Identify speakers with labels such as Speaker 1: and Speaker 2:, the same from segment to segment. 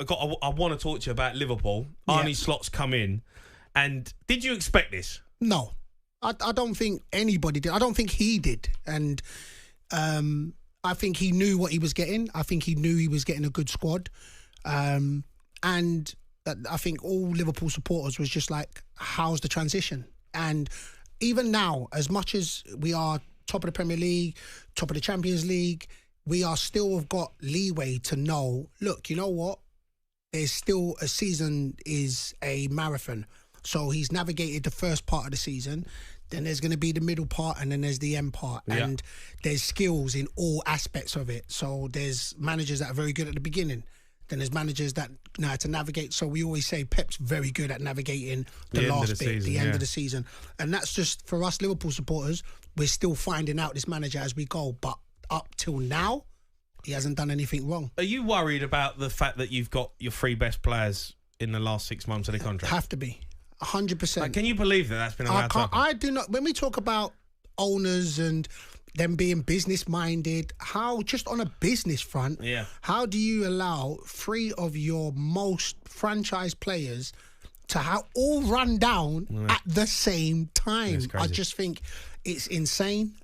Speaker 1: I want to talk to you about Liverpool. Arne Slot's come in, and did you expect this?
Speaker 2: No, I don't think anybody did. I don't think he did, and I think he knew what he was getting. I think he knew he was getting a good squad, and I think all Liverpool supporters was just like, "How's the transition?" And even now, as much as we are top of the Premier League, top of the Champions League, we are still have got leeway to know, look, you know what? There's still a season is a marathon. So he's navigated the first part of the season, then there's going to be the middle part, and then there's the end part. Yeah. And there's skills in all aspects of it. So there's managers that are very good at the beginning. Then there's managers that know how to navigate. So we always say Pep's very good at navigating the last bit, the end of the season. And that's just, for us Liverpool supporters, we're still finding out this manager as we go. But up till now, he hasn't done anything wrong. Are
Speaker 1: you worried about the fact that you've got your 3 best players in the last 6 months of the contract?
Speaker 2: Have to be. 100%.
Speaker 1: Like, can you believe that that's been allowed to happen?
Speaker 2: I do not. When we talk about owners and them being business-minded, how, just on a business front, how do you allow 3 of your most franchise players to all run down at the same time? I just think it's insane.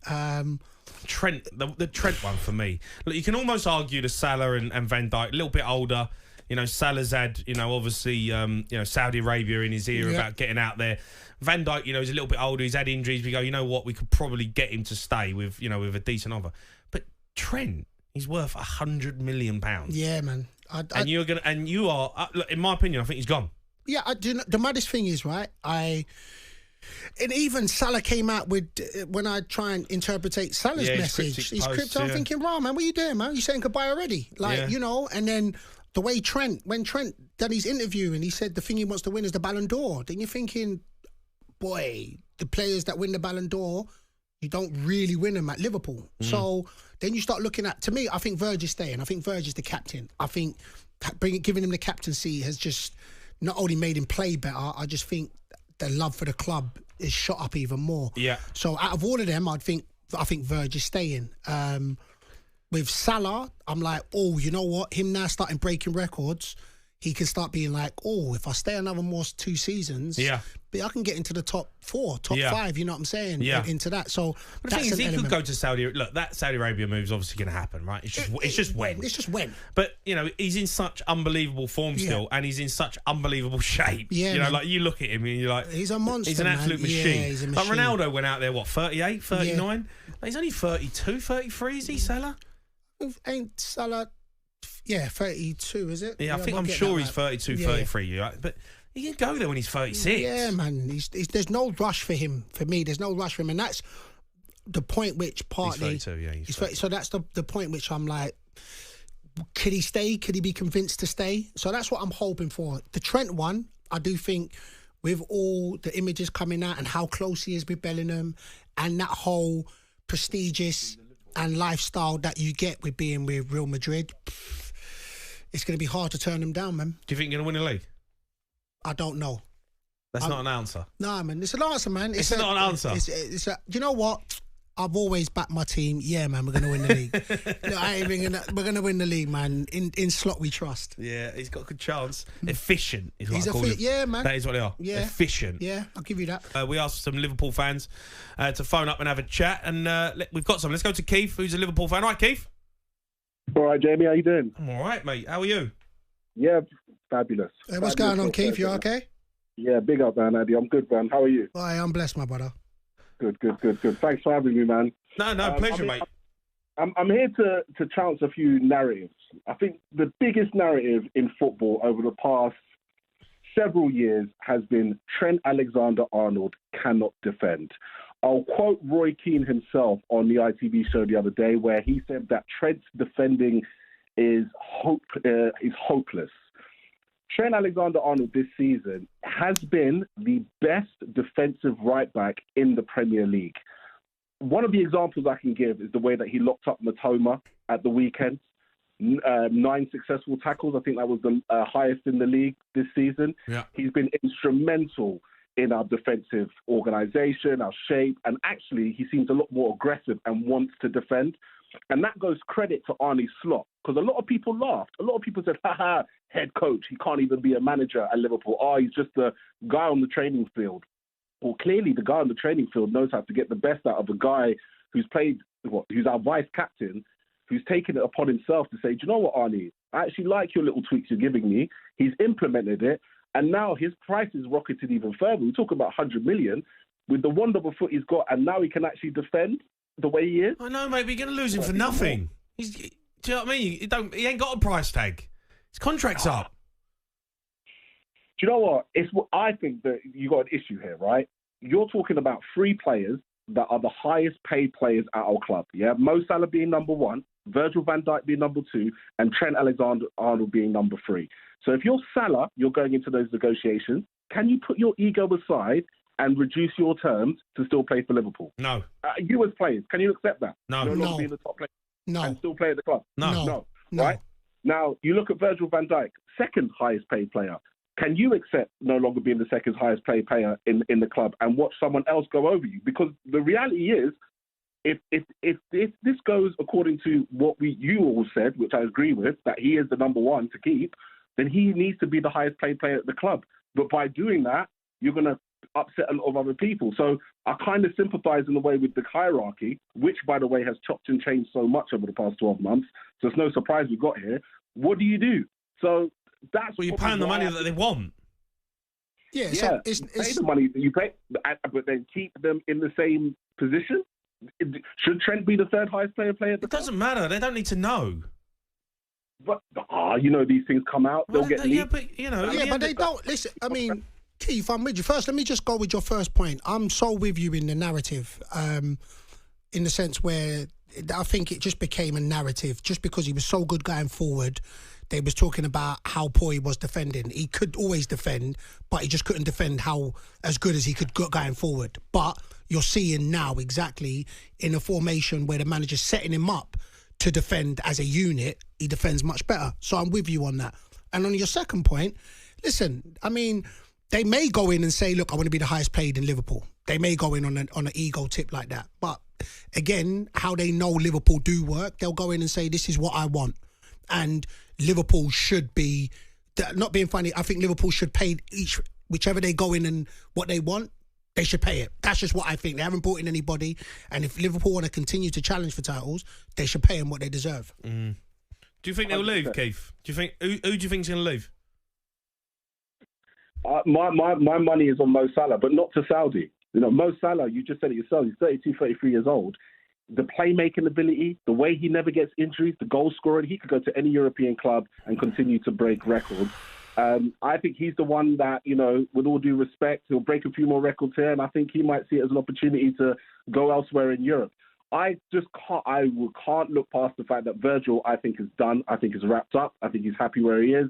Speaker 1: Trent, the Trent one for me. Look, you can almost argue the Salah and Van Dijk, a little bit older. You know, Salah's had, obviously, Saudi Arabia in his ear about getting out there. Van Dijk, he's a little bit older. He's had injuries. We go, you know what? We could probably get him to stay with a decent offer. But Trent, he's worth £100 million.
Speaker 2: Yeah, man.
Speaker 1: You are, in my opinion, I think he's gone.
Speaker 2: Yeah, the maddest thing is, right, and even Salah came out with, when I try and interpretate Salah's message, his crypto, I'm thinking, wow, man, what are you doing, man? You saying goodbye already? And then the way when Trent done his interview and he said the thing he wants to win is the Ballon d'Or, then you're thinking, boy, the players that win the Ballon d'Or, you don't really win them at Liverpool. So then you start looking at, to me, I think Virg is staying. I think Virg is the captain. I think giving him the captaincy has just not only made him play better, I just think the love for the club is shot up even more. Yeah. So out of all of them, I think Virg is staying. With Salah, I'm like, oh, you know what? Him now starting breaking records, he can start being like, oh, if I stay another 2 seasons, I can get into the top 4, top 5, you know what I'm saying? Yeah. Into that. So
Speaker 1: but the thing is, he could go to Saudi. Look, that Saudi Arabia move is obviously going to happen, right? It's just when.
Speaker 2: It's just when.
Speaker 1: But, he's in such unbelievable form still, and he's in such unbelievable shape. Yeah, like, you look at him and you're like,
Speaker 2: he's a monster,
Speaker 1: he's an absolute machine.
Speaker 2: Yeah, he's a machine.
Speaker 1: Like, Ronaldo went out there, 38, 39? Yeah. He's only 32, 33, is he, Salah?
Speaker 2: Ain't Salah... Yeah, 32, is it?
Speaker 1: Yeah, I'm sure he's 32, 33. Right? But he can go there when he's 36.
Speaker 2: Yeah, man. There's no rush for him. For me, there's no rush for him. And that's the point which partly...
Speaker 1: He's 32, yeah. He's 32.
Speaker 2: So that's the point which I'm like, could he stay? Could he be convinced to stay? So that's what I'm hoping for. The Trent one, I do think, with all the images coming out and how close he is with Bellingham and that whole prestigious and lifestyle that you get with being with Real Madrid, it's going to be hard to turn him down, man.
Speaker 1: Do you think you're going to win the league?
Speaker 2: I don't know.
Speaker 1: That's not an answer.
Speaker 2: No, man. It's an answer, man.
Speaker 1: It's not an answer.
Speaker 2: You know what? I've always backed my team. Yeah, man, we're going to win the league. No, we're going to win the league, man. In Slot we trust.
Speaker 1: Yeah, he's got a good chance. Efficient is what I call him.
Speaker 2: Yeah, man.
Speaker 1: That is what they are. Yeah. Efficient.
Speaker 2: Yeah, I'll give you that.
Speaker 1: We asked some Liverpool fans to phone up and have a chat, and we've got some. Let's go to Keith, who's a Liverpool fan. All right, Keith?
Speaker 3: All right, Jamie, how you doing?
Speaker 1: I'm all right, mate. How are you?
Speaker 3: Yeah, fabulous.
Speaker 2: Hey, what's going on, Keith? You okay?
Speaker 3: Yeah, big up, man, Andy. I'm good, man. How are you?
Speaker 2: Well, I'm blessed, my brother.
Speaker 3: Good. Thanks for having me, man.
Speaker 1: No, pleasure, mate.
Speaker 3: I'm here to chance a few narratives. I think the biggest narrative in football over the past several years has been Trent Alexander-Arnold cannot defend. I'll quote Roy Keane himself on the ITV show the other day, where he said that Trent's defending is hopeless. Trent Alexander-Arnold this season has been the best defensive right-back in the Premier League. One of the examples I can give is the way that he locked up Matoma at the weekend. 9 successful tackles. I think that was the highest in the league this season. Yeah. He's been instrumental in our defensive organisation, our shape, and actually he seems a lot more aggressive and wants to defend. And that goes credit to Arne Slot, because a lot of people laughed. A lot of people said, haha, head coach, he can't even be a manager at Liverpool. Oh, he's just a guy on the training field. Well, clearly the guy on the training field knows how to get the best out of a guy who's who's our vice captain, who's taken it upon himself to say, do you know what, Arnie? I actually like your little tweaks you're giving me. He's implemented it, and now his price is rocketed even further. We talk about 100 million with the wonderful foot he's got, and now he can actually defend the way he is.
Speaker 1: I know, mate, but you're going to lose him for nothing. Do you know what I mean? He ain't got a price tag. His contract's up.
Speaker 3: Do you know what? I think that you got an issue here, right? You're talking about 3 players that are the highest paid players at our club. Yeah, Mo Salah being number 1, Virgil van Dijk being number 2, and Trent Alexander-Arnold being number 3. So if you're Salah, you're going into those negotiations. Can you put your ego aside and reduce your terms to still play for Liverpool?
Speaker 1: No.
Speaker 3: You as players, can you accept that?
Speaker 1: No.
Speaker 3: Not being the top player.
Speaker 2: No.
Speaker 3: And still play at the club?
Speaker 1: No.
Speaker 3: Right? Now, you look at Virgil van Dijk, second highest paid player. Can you accept no longer being the second highest paid player in the club and watch someone else go over you? Because the reality is, if this goes according to what you all said, which I agree with, that he is the number 1 to keep, then he needs to be the highest paid player at the club. But by doing that, you're going to upset a lot of other people. So I kind of sympathise in a way with the hierarchy, which, by the way, has chopped and changed so much over the past 12 months. So it's no surprise we got here. What do you do? So that's
Speaker 1: you're paying the money that they want.
Speaker 2: Yeah,
Speaker 3: so
Speaker 2: it's
Speaker 3: pay the money that you pay, but then keep them in the same position. Should Trent be the third highest player at the club?
Speaker 1: It doesn't matter. They don't need to know.
Speaker 3: But these things come out. They'll get leaked.
Speaker 1: Yeah, but
Speaker 2: they don't. Listen, I mean, Keith, I'm with you. First, let me just go with your first point. I'm so with you in the narrative, in the sense where I think it just became a narrative just because he was so good going forward. They was talking about how poor he was defending. He could always defend, but he just couldn't defend as good as he could go going forward. But you're seeing now exactly in a formation where the manager's setting him up to defend as a unit, he defends much better. So I'm with you on that. And on your second point, listen, I mean, they may go in and say, look, I want to be the highest paid in Liverpool. They may go in on an ego tip like that. But again, how they know Liverpool do work, they'll go in and say, this is what I want. And Liverpool should be, not being funny, I think Liverpool should pay whichever they go in and what they want, they should pay it. That's just what I think. They haven't brought in anybody. And if Liverpool want to continue to challenge for titles, they should pay them what they deserve.
Speaker 1: Mm. Do you think they'll leave, Keith? Do you think who do you think's going to leave?
Speaker 3: My money is on Mo Salah, but not to Saudi. Mo Salah, you just said it yourself, he's 32, 33 years old. The playmaking ability, the way he never gets injuries, the goal scoring, he could go to any European club and continue to break records. I think he's the one that, with all due respect, he'll break a few more records here, and I think he might see it as an opportunity to go elsewhere in Europe. I can't look past the fact that Virgil, I think, is done. I think is wrapped up. I think he's happy where he is.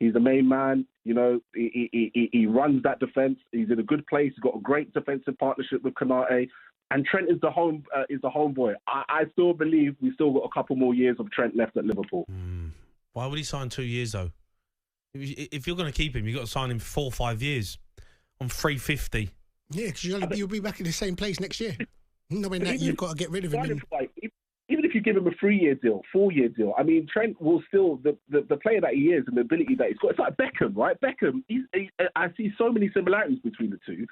Speaker 3: He's the main man. He runs that defence. He's in a good place. He's got a great defensive partnership with Konate. And Trent is the homeboy. I still believe we still got a couple more years of Trent left at Liverpool.
Speaker 1: Why would he sign 2 years though? If you're going to keep him, you've got to sign him for 4 or 5 years on 350.
Speaker 2: Yeah, because you'll be back in the same place next year. Knowing that you've got to get rid of him.
Speaker 3: Even if you give him a 3-year deal, 4-year deal, I mean, Trent will still, the player that he is and the ability that he's got, it's like Beckham, right? Beckham, I see so many similarities between the two.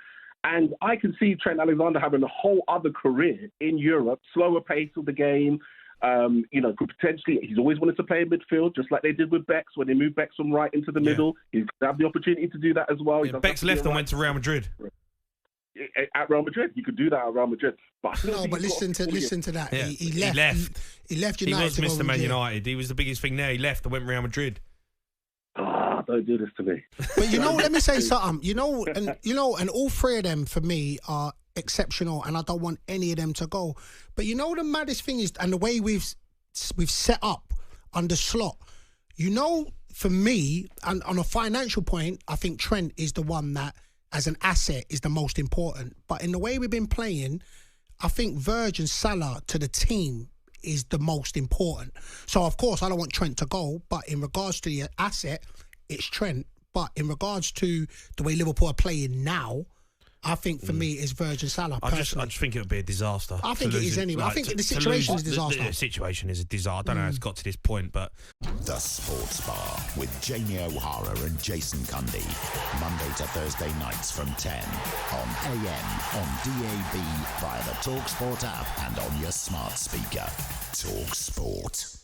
Speaker 3: And I can see Trent Alexander having a whole other career in Europe, slower pace of the game. Could potentially, he's always wanted to play in midfield, just like they did with Bex when they moved Bex from right into the middle. He's going to have the opportunity to do that as well.
Speaker 1: Yeah, Bex left and went to Real Madrid.
Speaker 3: At Real Madrid, you could do that at Real Madrid. But
Speaker 2: listen to that.
Speaker 1: Yeah.
Speaker 2: He left. He left United.
Speaker 1: He was Mr. Man United. He was the biggest thing there. He left and went Real Madrid.
Speaker 3: Don't do this to me.
Speaker 2: But let me say something. And all 3 of them for me are exceptional, and I don't want any of them to go. But the maddest thing is, and the way we've set up under Slot, for me, and on a financial point, I think Trent is the one that, as an asset, is the most important. But in the way we've been playing, I think Virgil and Salah to the team is the most important. So, of course, I don't want Trent to go, but in regards to the asset, it's Trent. But in regards to the way Liverpool are playing now, I think for me it's Virgil Salah.
Speaker 1: I just think it would be a disaster.
Speaker 2: I think it is anyway. I think the situation is a disaster.
Speaker 1: The situation is a disaster. I don't know how it's got to this point, but
Speaker 4: The Sports Bar with Jamie O'Hara and Jason Cundy. Monday to Thursday nights from 10 on AM, on DAB, via the talkSPORT app and on your smart speaker. talkSPORT.